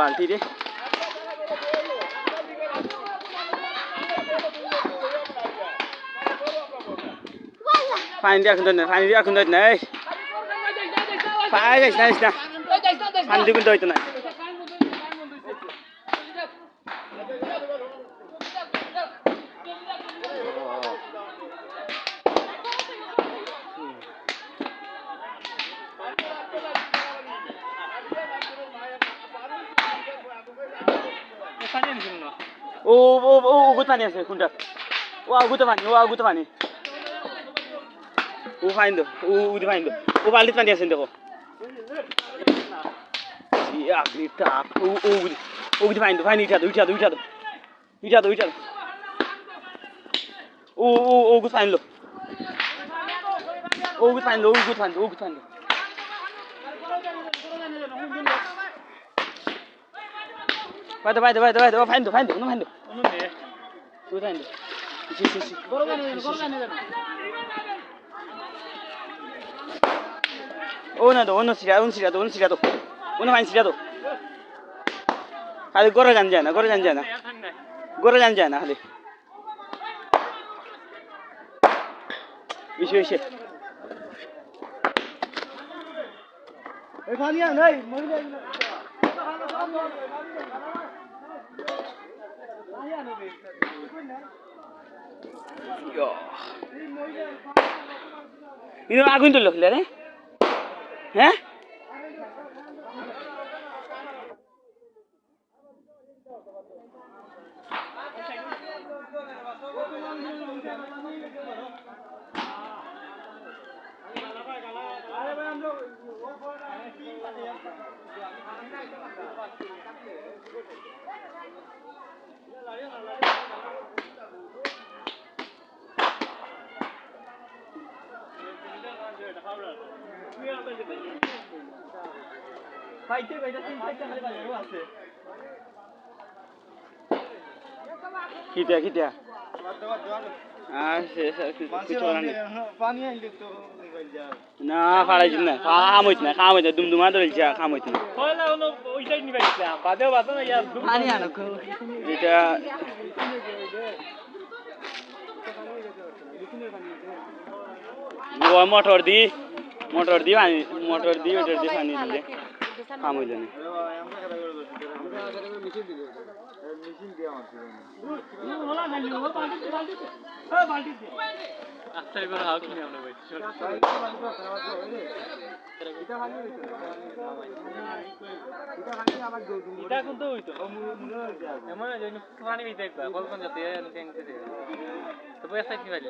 বালতি রে পানি দিয়ে এখন ধর না পানি দিয়ে এখন ধর না পানি যাইস না পানি দিয়ে কিন্তু হইতো না ও ও ও ওগুত পানি আছে কোনটা ও আগুতে পানি ও ফাইন দো ও উদি ফাইন দো ও বালতি পানি আছে দেখো ইয়া গিটা ও ও উদি ফাইন দো উঠা দো ও গুত ফাইন লো ও গুত ফাইন দো Vai, find the find. Oh no, no, sirado. Uno find sirado. Hadi gora ganjana. Gora ganjana, hadi. Ishi. Ekhania nahi, mori ini agun tuh loh, lihat nih, heh? Kita. না ফাড়াইছ না কাম হইছ দুমদুমা ধরেছে কাম হইছ না ওইটাই নিবে বাদেও বাদ না ইয়ার পানি আনো এটা ও মোটর দি পানি দিলে কাম হইল না মেশিন দিয়ে বালতি আচ্ছা এবার হাউ কিনে আমরা ভাই এটা কিন্তু হইতো এমন না যে পানি দিতে একবার কলকন যাতে ট্যাঙ্ক দিতে তো পয়সা কি ভাই